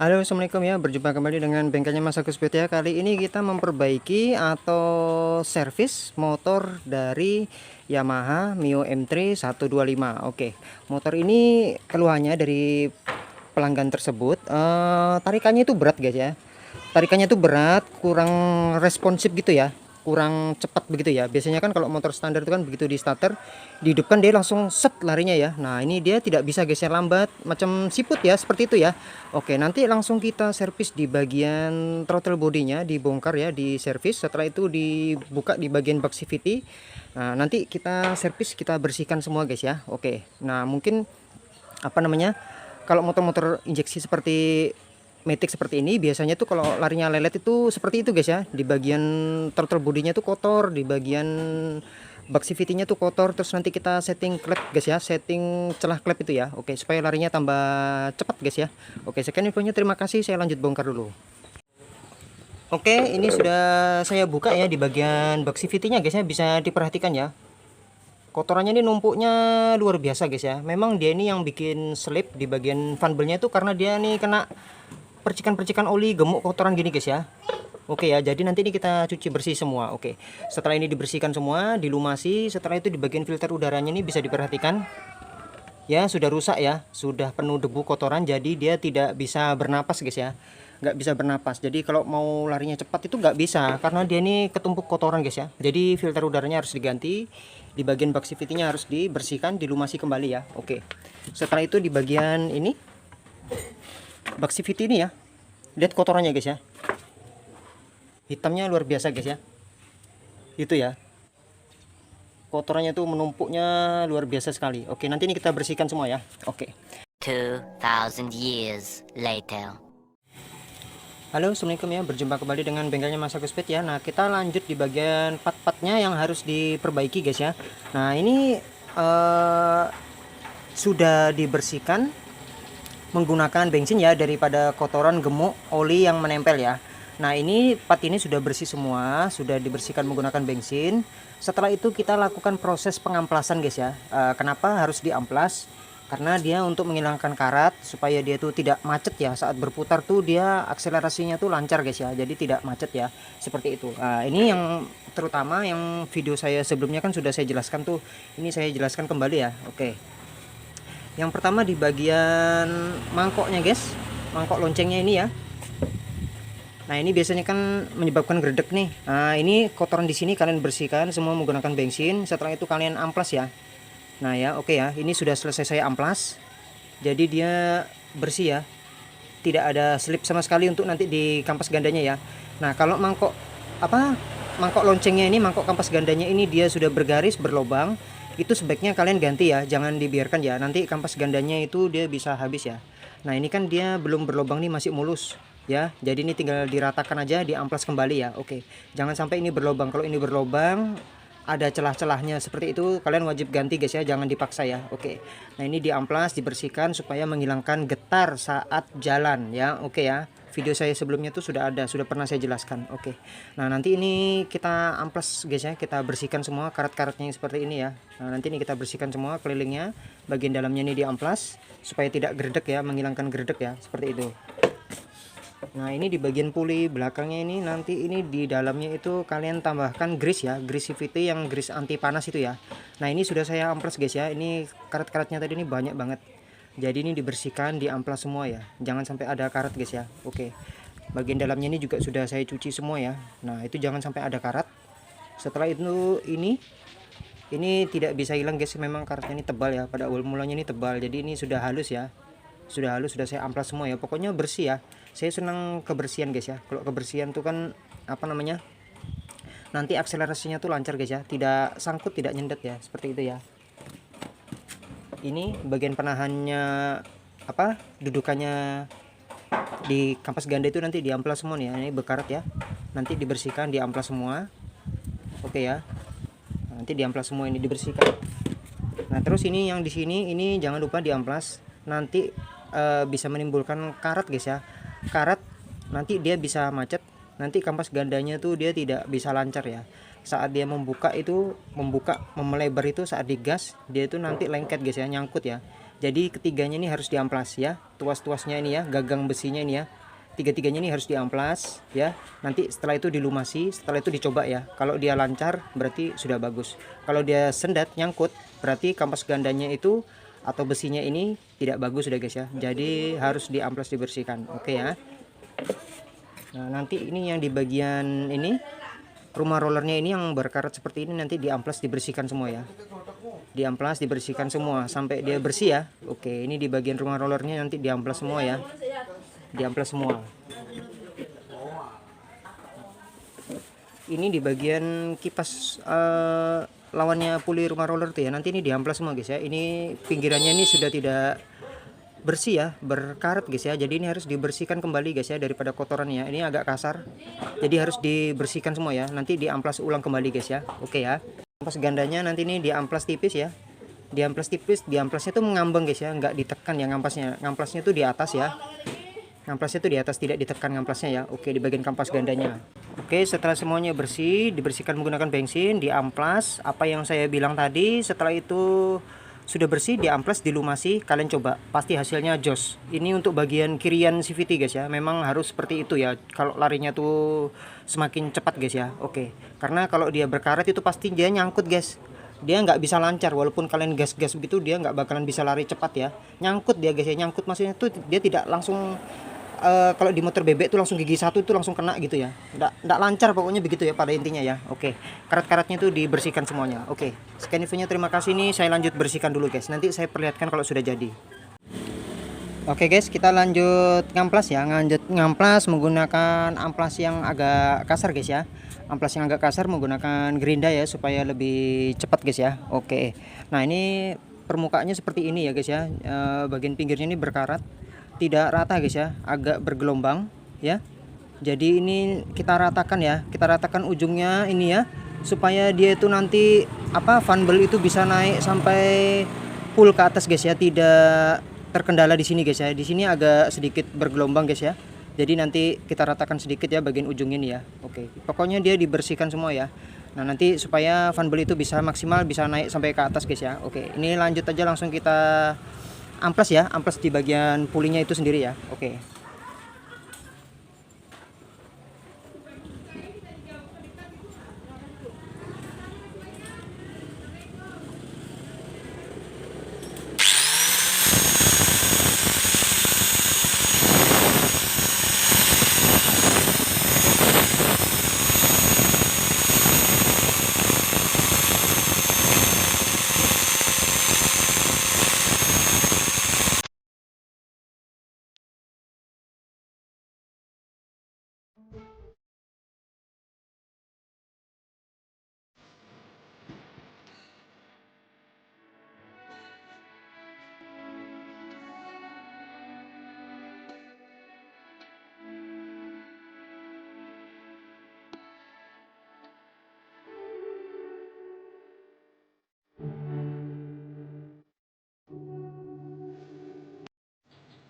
Halo, assalamualaikum ya. Berjumpa kembali dengan bengkelnya Mas Agus Bet ya. Kali ini kita memperbaiki atau servis motor dari Yamaha Mio M3 125. Oke, motor ini keluhannya dari pelanggan tersebut, tarikannya itu berat guys ya. Tarikannya itu berat, kurang responsif gitu ya, kurang cepat begitu ya. Biasanya kan kalau motor standar itu kan begitu di starter, dihidupkan dia langsung set larinya ya. Nah ini dia tidak bisa geser, lambat macam siput ya, seperti itu ya. Oke, nanti langsung kita servis di bagian throttle bodinya, dibongkar ya, di servis. Setelah itu dibuka di bagian box CVT. Nah nanti kita servis, kita bersihkan semua guys ya. Oke, nah mungkin apa namanya, kalau motor-motor injeksi seperti Matic seperti ini biasanya tuh kalau larinya lelet itu seperti itu guys ya. Di bagian throttle bodinya tuh kotor, di bagian box CVT-nya tuh kotor. Terus nanti kita setting klep guys ya, setting celah klep itu ya. Oke, supaya larinya tambah cepat guys ya. Oke, sekian infonya, terima kasih. Saya lanjut bongkar dulu. Oke, ini sudah saya buka ya di bagian box CVT-nya guys ya, bisa diperhatikan ya. Kotorannya ini numpuknya luar biasa guys ya. Memang dia ini yang bikin slip di bagian fan belnya itu karena dia nih kena percikan-percikan oli gemuk kotoran gini guys ya. Oke ya, jadi nanti ini kita cuci bersih semua. Oke, setelah ini dibersihkan semua, dilumasi. Setelah itu di bagian filter udaranya ini bisa diperhatikan ya, sudah rusak ya, sudah penuh debu kotoran, jadi dia tidak bisa bernapas guys ya, nggak bisa bernapas. Jadi kalau mau larinya cepat itu nggak bisa karena dia ini ketumpuk kotoran guys ya. Jadi filter udaranya harus diganti, di bagian box CVT-nya harus dibersihkan, dilumasi kembali ya. Oke, setelah itu di bagian ini box CVT ini ya, lihat kotorannya guys ya, hitamnya luar biasa guys ya, itu ya, kotorannya tuh menumpuknya luar biasa sekali. Oke, nanti ini kita bersihkan semua ya. Oke, 2000 years later. halo, assalamualaikum ya. Berjumpa kembali dengan bengkelnya Mas Agus Bet ya. Nah, kita lanjut di bagian part-partnya yang harus diperbaiki guys ya. Nah, ini sudah dibersihkan menggunakan bensin ya, daripada kotoran gemuk oli yang menempel ya. Nah ini part ini sudah bersih semua, sudah dibersihkan menggunakan bensin. Setelah itu kita lakukan proses pengamplasan guys ya. Kenapa harus diamplas? Karena dia untuk menghilangkan karat, supaya dia tuh tidak macet ya, saat berputar tuh dia akselerasinya tuh lancar guys ya, jadi tidak macet ya, seperti itu. Ini yang terutama yang video saya sebelumnya kan sudah saya jelaskan tuh, ini saya jelaskan kembali ya. Oke, yang pertama di bagian mangkoknya guys, mangkok loncengnya ini ya. Nah ini biasanya kan menyebabkan gredek nih. Nah ini kotoran di sini kalian bersihkan semua menggunakan bensin. Setelah itu kalian amplas ya. Nah ya, oke ya, ini sudah selesai saya amplas, jadi dia bersih ya, tidak ada slip sama sekali untuk nanti di kampas gandanya ya. Nah kalau mangkok mangkok loncengnya ini, mangkok kampas gandanya ini dia sudah bergaris berlobang, itu sebaiknya kalian ganti ya, jangan dibiarkan ya, nanti kampas gandanya itu dia bisa habis ya. Nah ini kan dia belum berlobang nih, masih mulus ya, jadi ini tinggal diratakan aja, diamplas kembali ya. Oke, jangan sampai ini berlobang. Kalau ini berlobang ada celah-celahnya seperti itu, kalian wajib ganti guys ya, jangan dipaksa ya. Oke, nah ini diamplas, dibersihkan supaya menghilangkan getar saat jalan ya. Oke ya, video saya sebelumnya tuh sudah ada, sudah pernah saya jelaskan. Oke, nah nanti ini kita amplas guys ya, kita bersihkan semua karat-karatnya seperti ini ya. Nah nanti ini kita bersihkan semua kelilingnya, bagian dalamnya ini diamplas supaya tidak gerdek ya, menghilangkan gerdek ya, seperti itu. Nah ini di bagian puli belakangnya ini, nanti ini di dalamnya itu kalian tambahkan grease ya, grease CVT yang grease anti panas itu ya. Nah ini sudah saya amplas guys ya, ini karat-karatnya tadi ini banyak banget, jadi ini dibersihkan, diamplas semua ya, jangan sampai ada karat guys ya. Oke, bagian dalamnya ini juga sudah saya cuci semua ya. Nah itu jangan sampai ada karat. Setelah itu ini tidak bisa hilang guys, memang karatnya ini tebal ya, pada awal mulanya ini tebal, jadi ini sudah halus ya, sudah halus, sudah saya amplas semua ya. Pokoknya bersih ya, saya senang kebersihan guys ya. Kalau kebersihan tuh kan apa namanya, nanti akselerasinya tuh lancar guys ya, tidak sangkut, tidak nyendet ya, seperti itu ya. Ini bagian penahannya, dudukannya di kampas ganda itu nanti diamplas semua nih ya. Ini berkarat ya, nanti dibersihkan, diamplas semua. Oke ya, nanti diamplas semua, ini dibersihkan. Nah terus ini yang di sini ini jangan lupa diamplas, nanti bisa menimbulkan karat guys ya. Karat nanti dia bisa macet, nanti kampas gandanya tuh dia tidak bisa lancar ya. Saat dia melebar itu saat digas dia itu nanti lengket guys ya, nyangkut ya. Jadi ketiganya ini harus diamplas ya, tuas-tuasnya ini ya, gagang besinya ini ya, tiga-tiganya ini harus diamplas ya. Nanti setelah itu dilumasi, setelah itu dicoba ya. Kalau dia lancar berarti sudah bagus. Kalau dia sendat nyangkut berarti kampas gandanya itu atau besinya ini tidak bagus sudah guys ya. Jadi harus diamplas, dibersihkan. Oke ya. Nah, nanti ini yang di bagian ini rumah rollernya ini yang berkarat seperti ini nanti diamplas, dibersihkan semua ya. Diamplas, dibersihkan semua sampai dia bersih ya. Oke, ini di bagian rumah rollernya nanti diamplas semua ya. Diamplas semua. Ini di bagian kipas lawannya puli rumah roller tuh ya. Nanti ini diamplas semua guys ya. Ini pinggirannya ini sudah tidak bersih ya, berkarat guys ya. Jadi ini harus dibersihkan kembali guys ya daripada kotorannya. Ini agak kasar. Jadi harus dibersihkan semua ya. Nanti diamplas ulang kembali guys ya. Oke ya. Kampas gandanya nanti ini diamplas tipis ya. Diamplas tipis, diamplasnya tuh mengambang guys ya, nggak ditekan ya ngamplasnya. Ngamplasnya tuh di atas ya. Ngamplasnya tuh di atas, tidak ditekan ngamplasnya ya. Oke, di bagian kampas gandanya. Oke, setelah semuanya bersih, dibersihkan menggunakan bensin, diamplas apa yang saya bilang tadi. Setelah itu sudah bersih, diamplas, dilumasi, kalian coba, pasti hasilnya jos. Ini untuk bagian kirian CVT guys ya, memang harus seperti itu ya, kalau larinya tuh semakin cepat guys ya. Oke, karena kalau dia berkarat itu pasti dia nyangkut guys, dia nggak bisa lancar, walaupun kalian gas-gas begitu dia nggak bakalan bisa lari cepat ya. Nyangkut dia guys ya, nyangkut maksudnya tuh dia tidak langsung kalau di motor bebek tuh langsung gigi satu itu langsung kena gitu ya, nggak lancar pokoknya begitu ya pada intinya ya. Oke, karat-karatnya itu dibersihkan semuanya. Oke, sekian infonya, terima kasih. Nih saya lanjut bersihkan dulu guys, nanti saya perlihatkan kalau sudah jadi. Oke guys, kita lanjut ngamplas ya, lanjut ngamplas menggunakan amplas yang agak kasar guys ya. Amplas yang agak kasar menggunakan gerinda ya supaya lebih cepat guys ya. Oke, nah ini permukaannya seperti ini ya guys ya. Bagian pinggirnya ini berkarat, tidak rata guys ya, agak bergelombang ya. Jadi ini kita ratakan ya, kita ratakan ujungnya ini ya, supaya dia itu nanti fanbel itu bisa naik sampai full ke atas guys ya, tidak terkendala di sini guys ya. Di sini agak sedikit bergelombang guys ya. Jadi nanti kita ratakan sedikit ya bagian ujung ini ya. Oke, pokoknya dia dibersihkan semua ya. Nah, nanti supaya fanbel itu bisa maksimal, bisa naik sampai ke atas guys ya. Oke, ini lanjut aja langsung kita amplas ya, amplas di bagian pulinya itu sendiri ya. Oke.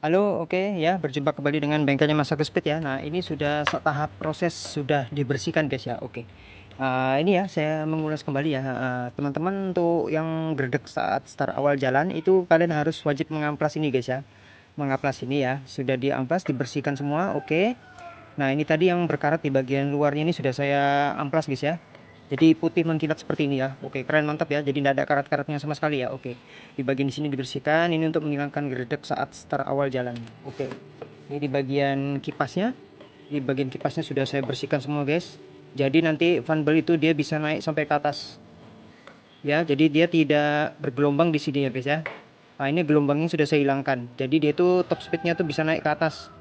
Halo, oke ya, berjumpa kembali dengan bengkelnya Mas Agus Speed ya. Nah, ini sudah tahap proses sudah dibersihkan guys ya. Oke. Ini ya saya mengulas kembali ya, teman-teman, untuk yang gerdek saat start awal jalan itu kalian harus wajib mengamplas ini guys ya. Mengamplas ini ya, sudah diamplas, dibersihkan semua. Oke. Nah, ini tadi yang berkarat di bagian luarnya ini sudah saya amplas guys ya. Jadi putih mengkilat seperti ini ya. Oke, keren, mantap ya. Jadi tidak ada karat-karatnya sama sekali ya. Oke. Di bagian sini dibersihkan. Ini untuk menghilangkan gerdek saat start awal jalan. Oke. Ini di bagian kipasnya. Di bagian kipasnya sudah saya bersihkan semua guys. Jadi nanti fanbel itu dia bisa naik sampai ke atas. Ya, jadi dia tidak bergelombang di sini ya guys ya. Nah, ini gelombangnya sudah saya hilangkan. Jadi dia itu top speednya tuh bisa naik ke atas.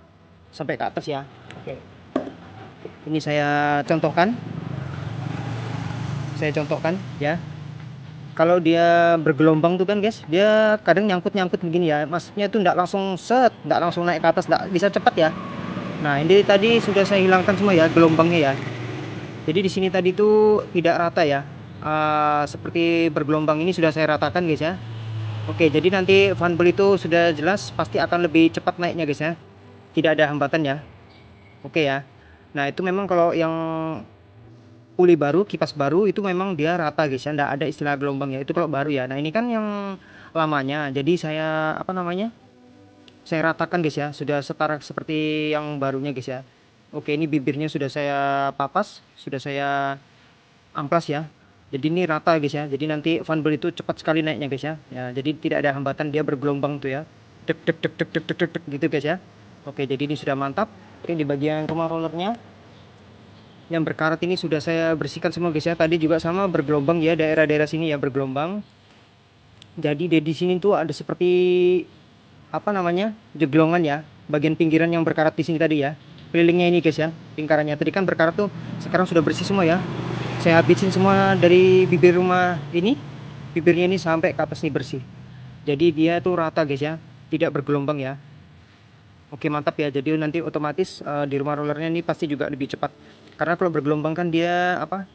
Sampai ke atas ya. Oke. Ini saya contohkan. Ya, kalau dia bergelombang tuh kan guys, dia kadang nyangkut begini ya, maksudnya itu enggak langsung enggak langsung naik ke atas, enggak bisa cepat ya. Nah, ini tadi sudah saya hilangkan semua ya gelombangnya ya. Jadi di sini tadi itu tidak rata ya, seperti bergelombang ini sudah saya ratakan guys ya. Oke, jadi nanti fanbel itu sudah jelas pasti akan lebih cepat naiknya guys ya, tidak ada hambatan ya. Oke ya. Nah, itu memang kalau yang puli baru, kipas baru itu memang dia rata guys ya, enggak ada istilah gelombang ya, itu kalau baru ya. Nah, ini kan yang lamanya. Jadi saya apa namanya, saya ratakan guys ya, sudah setara seperti yang barunya guys ya. Oke, ini bibirnya sudah saya papas, sudah saya amplas ya. Jadi ini rata guys ya. Jadi nanti fan belt itu cepat sekali naiknya guys ya. Ya, jadi tidak ada hambatan, dia bergelombang tuh ya. Dek dek dek dek dek dek dek, dek gitu guys ya. Oke, jadi ini sudah mantap. Oke, di bagian rumah rollernya yang berkarat ini sudah saya bersihkan semua guys ya. Tadi juga sama bergelombang ya, daerah-daerah sini ya bergelombang. Jadi di sini tuh ada seperti apa namanya, jeglongan ya, bagian pinggiran yang berkarat di sini tadi ya. Kelilingnya ini guys ya, lingkarannya tadi kan berkarat tuh, sekarang sudah bersih semua ya. Saya habisin semua dari bibir rumah ini, bibirnya ini sampai ke atas nih bersih. Jadi dia tuh rata guys ya, tidak bergelombang ya. Oke, mantap ya. Jadi nanti otomatis di rumah rollernya ini pasti juga lebih cepat. Karena kalau bergelombang kan dia apa?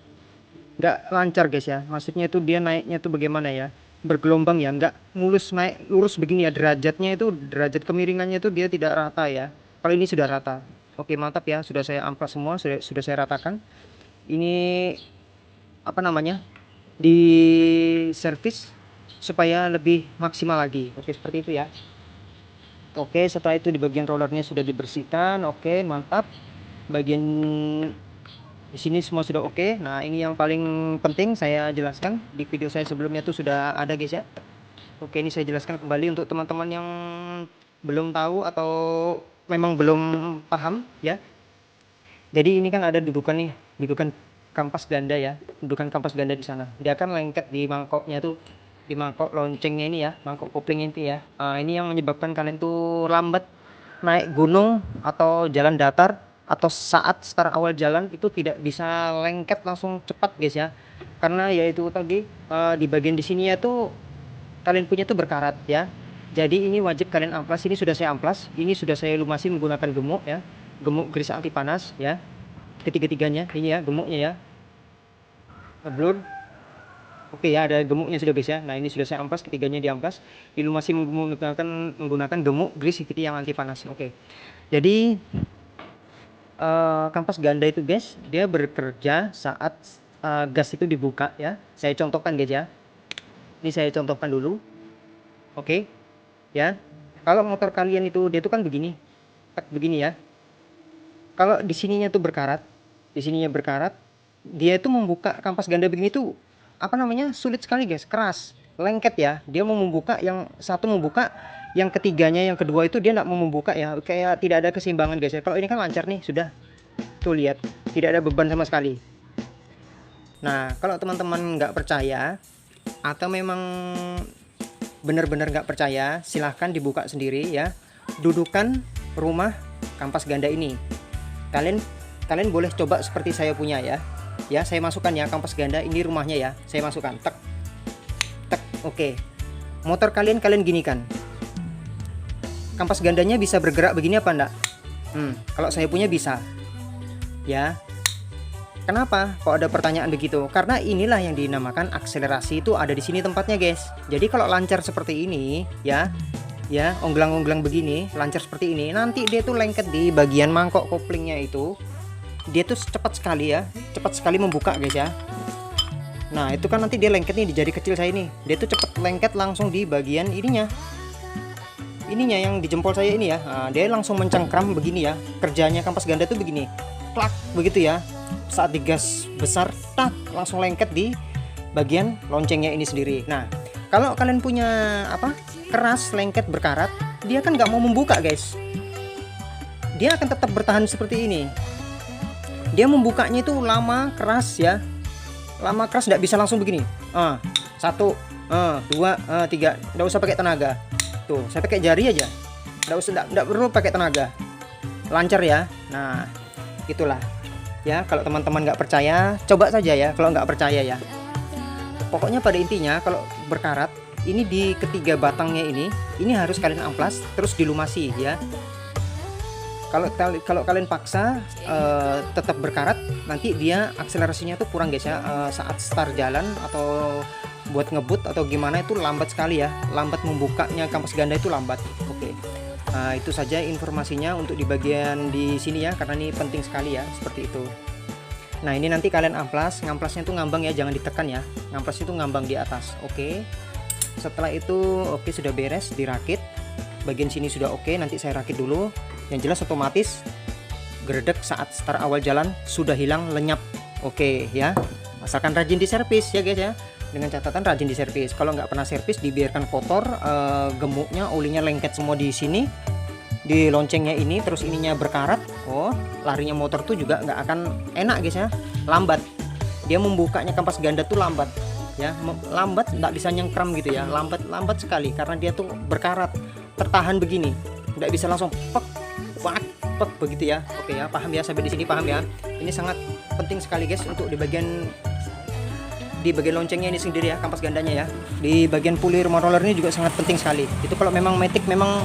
Nggak lancar guys ya. Maksudnya itu dia naiknya tuh bagaimana ya? Bergelombang ya, nggak mulus naik lurus begini ya. Derajatnya itu, derajat kemiringannya itu dia tidak rata ya. Kalau ini sudah rata. Oke, mantap ya. Sudah saya amplas semua, sudah saya ratakan. Ini apa namanya, di servis supaya lebih maksimal lagi. Oke, seperti itu ya. Oke, setelah itu di bagian rollernya sudah dibersihkan. Oke, mantap. Bagian di sini semua sudah oke. Nah, ini yang paling penting saya jelaskan di video saya sebelumnya tuh sudah ada guys ya. Oke, ini saya jelaskan kembali untuk teman-teman yang belum tahu atau memang belum paham ya. Jadi ini kan ada dudukan nih, dudukan kampas ganda ya, dudukan kampas ganda di sana. Dia akan lengket di mangkoknya tuh, di mangkok loncengnya ini ya, mangkok kopling ini ya. Ini yang menyebabkan kalian tuh lambat naik gunung atau jalan datar, atau saat start awal jalan itu tidak bisa lengket langsung cepat guys ya. Karena yaitu tadi di bagian di sini ya tuh kalian punya tuh berkarat ya. Jadi ini wajib kalian amplas. Ini sudah saya amplas, ini sudah saya lumasi menggunakan gemuk ya, gemuk grease anti panas ya. Ketiga-tiganya ini ya gemuknya ya, blur. Oke ya, ada gemuknya sudah guys ya. Nah, ini sudah saya amplas, ketiganya diamplas, dilumasi menggunakan gemuk grease yang anti panas. Oke. Jadi kampas ganda itu guys, dia bekerja saat gas itu dibuka ya. Saya contohkan guys ya. Ini saya contohkan dulu. Oke. Ya. Kalau motor kalian itu dia tuh kan begini. Begini ya. Kalau di sininya tuh berkarat, di sininya berkarat, dia itu membuka kampas ganda begini tuh apa namanya, sulit sekali guys, keras, lengket ya. Dia mau membuka, yang satu membuka, yang ketiganya, yang kedua itu dia nggak mau membuka ya, kayak tidak ada keseimbangan guys ya. Kalau ini kan lancar nih, sudah tuh lihat, tidak ada beban sama sekali. Nah, kalau teman-teman nggak percaya atau memang benar-benar nggak percaya, silahkan dibuka sendiri ya dudukan rumah kampas ganda ini. Kalian boleh coba seperti saya punya ya. Ya, saya masukkan ya kampas ganda ini rumahnya ya. Saya masukkan tek tek. Oke. Motor kalian ginikan. Kampas gandanya bisa bergerak begini apa enggak? Kalau saya punya bisa. Ya. Kenapa? Kok ada pertanyaan begitu? Karena inilah yang dinamakan akselerasi, itu ada di sini tempatnya, guys. Jadi kalau lancar seperti ini ya, onglang-onglang begini, lancar seperti ini, nanti dia tuh lengket di bagian mangkok koplingnya itu. Dia tuh cepat sekali ya, cepat sekali membuka guys ya. Nah, itu kan nanti dia lengket nih di jari kecil saya ini. Dia tuh cepat lengket langsung di bagian ininya yang di jempol saya ini ya. Nah, dia langsung mencengkram begini ya. Kerjanya kampas ganda tuh begini, klak begitu ya. Saat digas besar, tak langsung lengket di bagian loncengnya ini sendiri. Nah, kalau kalian punya apa, keras, lengket, berkarat, dia kan nggak mau membuka guys. Dia akan tetap bertahan seperti ini. Dia membukanya itu lama, keras ya, lama keras, nggak bisa langsung begini. 1, 2, 3, nggak usah pakai tenaga. Tuh, saya pakai jari aja, nggak perlu pakai tenaga, lancar ya. Nah, itulah ya. Kalau teman-teman nggak percaya, coba saja ya. Kalau nggak percaya ya, pokoknya pada intinya kalau berkarat ini di ketiga batangnya ini harus kalian amplas terus dilumasi ya. Kalau kalian paksa tetap berkarat, nanti dia akselerasinya tuh kurang guys ya. Saat start jalan atau buat ngebut atau gimana itu lambat sekali ya, lambat membukanya kampas ganda itu lambat. Oke. Itu saja informasinya untuk di bagian di sini ya, karena ini penting sekali ya, seperti itu. Nah, ini nanti kalian amplas, ngamplasnya tuh ngambang ya, jangan ditekan ya. Ngamplasnya tuh ngambang di atas. Oke. Setelah itu oke, sudah beres dirakit. Bagian sini sudah oke, nanti saya rakit dulu. Yang jelas otomatis geredek saat start awal jalan sudah hilang lenyap. Oke ya, asalkan rajin diservis ya guys ya. Dengan catatan rajin diservis. Kalau nggak pernah servis dibiarkan kotor, gemuknya, olinya lengket semua di sini, di loncengnya ini, terus ininya berkarat. Oh, larinya motor tuh juga nggak akan enak guys ya, lambat. Dia membukanya kampas ganda tuh lambat ya, lambat, nggak bisa nyengkram gitu ya, lambat sekali karena dia tuh berkarat, tertahan begini, nggak bisa langsung pek begitu ya. Oke ya, paham ya, sampai di sini paham ya. Ini sangat penting sekali guys untuk di bagian loncengnya ini sendiri ya, kampas gandanya ya. Di bagian puli remote roller ini juga sangat penting sekali. Itu kalau memang Matic memang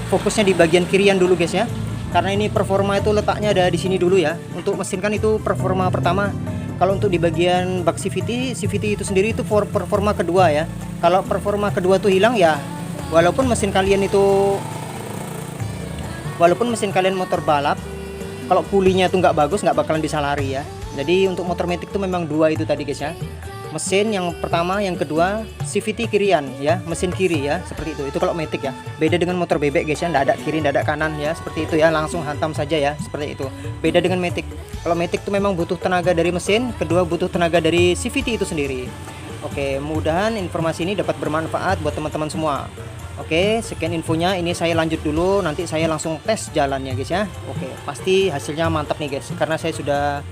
fokusnya di bagian kirian dulu guys ya. Karena ini performa itu letaknya ada di sini dulu ya. Untuk mesin kan itu performa pertama. Kalau untuk di bagian bak CVT itu sendiri itu performa kedua ya. Kalau performa kedua tuh hilang ya, walaupun mesin kalian motor balap, kalau pulinya itu nggak bagus nggak bakalan bisa lari ya. Jadi untuk motor Matic itu memang dua itu tadi guys ya. Mesin yang pertama, yang kedua CVT kirian ya, mesin kiri ya, seperti itu. Itu kalau Matic ya. Beda dengan motor bebek guys ya, nggak ada kiri, nggak ada kanan ya, seperti itu ya, langsung hantam saja ya, seperti itu. Beda dengan Matic. Kalau Matic itu memang butuh tenaga dari mesin, kedua butuh tenaga dari CVT itu sendiri. Oke, mudah-mudahan informasi ini dapat bermanfaat buat teman-teman semua. Oke, sekian infonya. Ini saya lanjut dulu, nanti saya langsung tes jalannya guys ya. Oke, pasti hasilnya mantap nih guys, karena saya sudah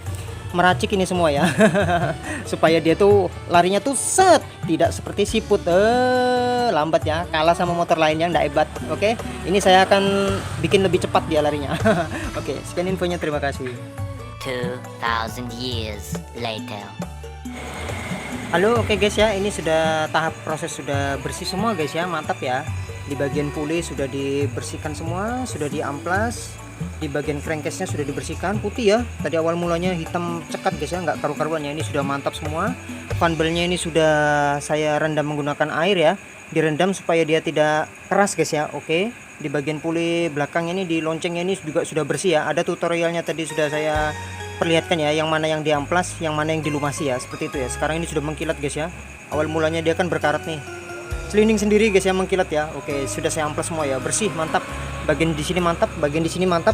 meracik ini semua ya. Supaya dia tuh larinya tuh tidak seperti siput, lambat ya, kalah sama motor lain yang nggak hebat. Oke, ini saya akan bikin lebih cepat dia larinya. Oke, sekian infonya, terima kasih. 2,000 years later. Halo, oke guys ya, ini sudah tahap proses sudah bersih semua guys ya, mantap ya. Di bagian puli sudah dibersihkan semua, sudah diamplas. Di bagian crankcase-nya sudah dibersihkan, putih ya. Tadi awal mulanya hitam cekat guys ya, nggak karu-karuan ya. Ini sudah mantap semua. Fan belt-nya ini sudah saya rendam menggunakan air ya, direndam supaya dia tidak keras guys ya. Oke, di bagian puli belakangnya ini, di loncengnya ini juga sudah bersih ya. Ada tutorialnya tadi sudah saya perlihatkan ya, yang mana yang diamplas, yang mana yang dilumasi ya, seperti itu ya. Sekarang ini sudah mengkilat guys ya. Awal mulanya dia kan berkarat nih, selinding sendiri guys ya, mengkilat ya. Oke, sudah saya amplas semua ya, bersih, mantap. Bagian di sini mantap, bagian di sini mantap,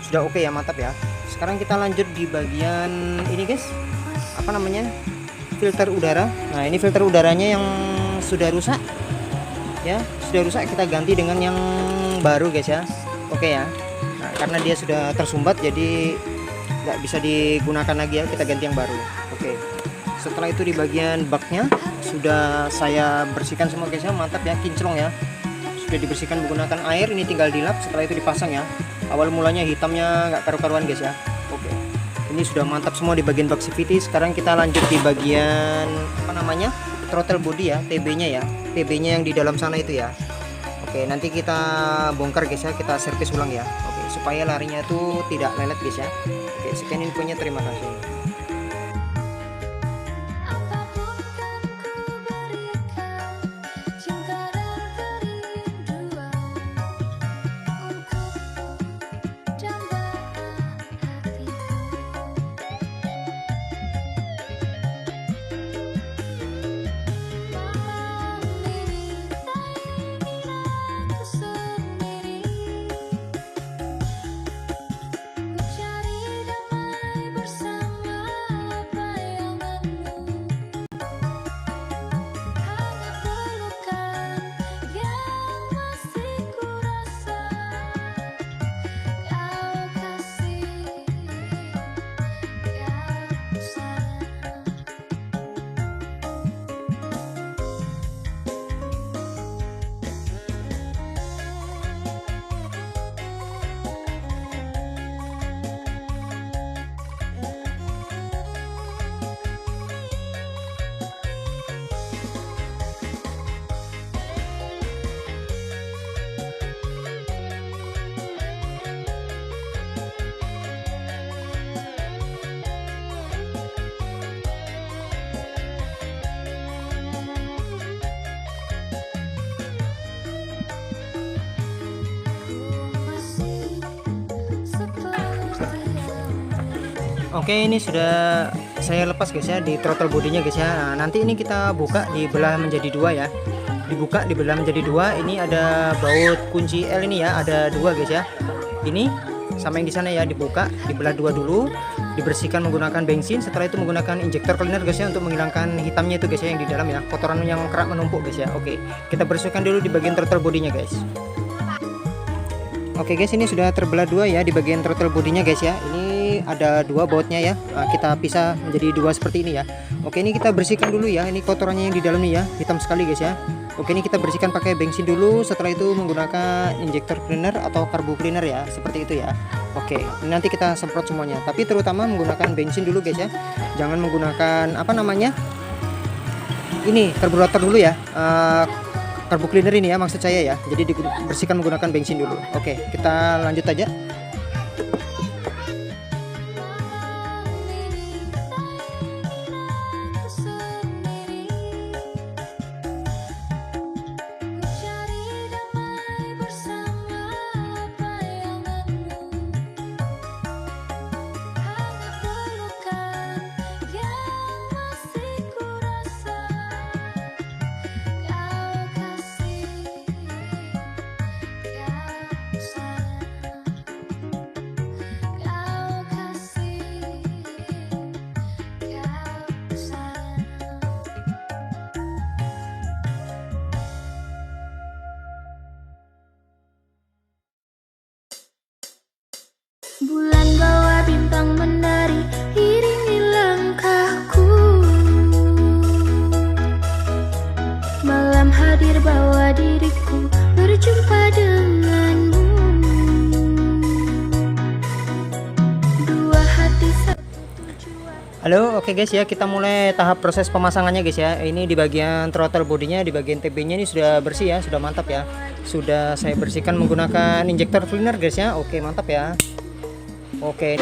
sudah oke ya, mantap ya. Sekarang kita lanjut di bagian ini guys, apa namanya, filter udara. Nah, ini filter udaranya yang sudah rusak ya, sudah rusak, kita ganti dengan yang baru guys ya. Oke ya. Nah, karena dia sudah tersumbat jadi nggak bisa digunakan lagi ya, kita ganti yang baru. Oke, setelah itu di bagian baknya sudah saya bersihkan semua guys ya, mantap ya, kinclong ya, sudah dibersihkan menggunakan air. Ini tinggal dilap, setelah itu dipasang ya. Awal mulanya hitamnya nggak karu-karuan guys ya. Oke, ini sudah mantap semua di bagian bak CVT. Sekarang kita lanjut di bagian apa namanya, throttle body ya, TB nya ya, TB nya yang di dalam sana itu ya. Oke, nanti kita bongkar guys ya, kita servis ulang ya. Oke, supaya larinya tuh tidak lelet guys ya. Oke, sekian infonya, terima kasih. Oke, ini sudah saya lepas guys ya di throttle bodinya guys ya. Nah, nanti ini kita buka dibelah menjadi dua ya. dibuka, dibelah menjadi dua. Ini ada baut kunci L ini ya, ada dua guys ya. Ini sama yang di sana ya, dibuka, dibelah dua dulu, dibersihkan menggunakan bensin. Setelah itu menggunakan injektor cleaner guys ya, untuk menghilangkan hitamnya itu guys ya, yang di dalam ya, kotoran yang kerap menumpuk guys ya. Oke, kita bersihkan dulu di bagian throttle bodinya guys. Oke guys, ini sudah terbelah dua ya di bagian throttle bodinya guys ya. Ini ada dua bautnya ya. Nah, kita pisah menjadi dua seperti ini ya. Oke, ini kita bersihkan dulu ya. Ini kotorannya yang di dalam nih ya, hitam sekali guys ya. Oke, ini kita bersihkan pakai bensin dulu. Setelah itu menggunakan injector cleaner atau carbo cleaner ya, seperti itu ya. Oke, ini nanti kita semprot semuanya. Tapi terutama menggunakan bensin dulu guys ya. Jangan menggunakan apa namanya? Ini karburator dulu ya. Carbo cleaner ini ya maksud saya ya. Jadi dibersihkan menggunakan bensin dulu. Oke, kita lanjut aja. Bulan bawa bintang menari, iringi langkahku. Malam hadir bawa diriku berjumpa denganmu. Dua hati satu tujuan. Halo, oke guys ya, kita mulai tahap proses pemasangannya guys ya. Ini di bagian throttle bodinya, di bagian TB-nya ini sudah bersih ya, sudah mantap ya. Sudah saya bersihkan menggunakan injektor cleaner guys ya. Oke, mantap ya. Oke.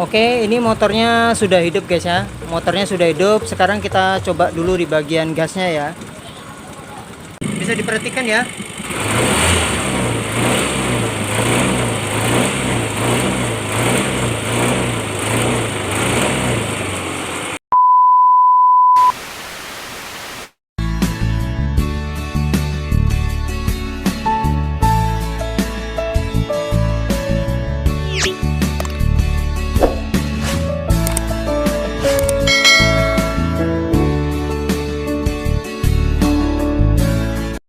Oke, ini motornya sudah hidup guys ya. Motornya sudah hidup. Sekarang kita coba dulu di bagian gasnya ya. Bisa diperhatikan ya.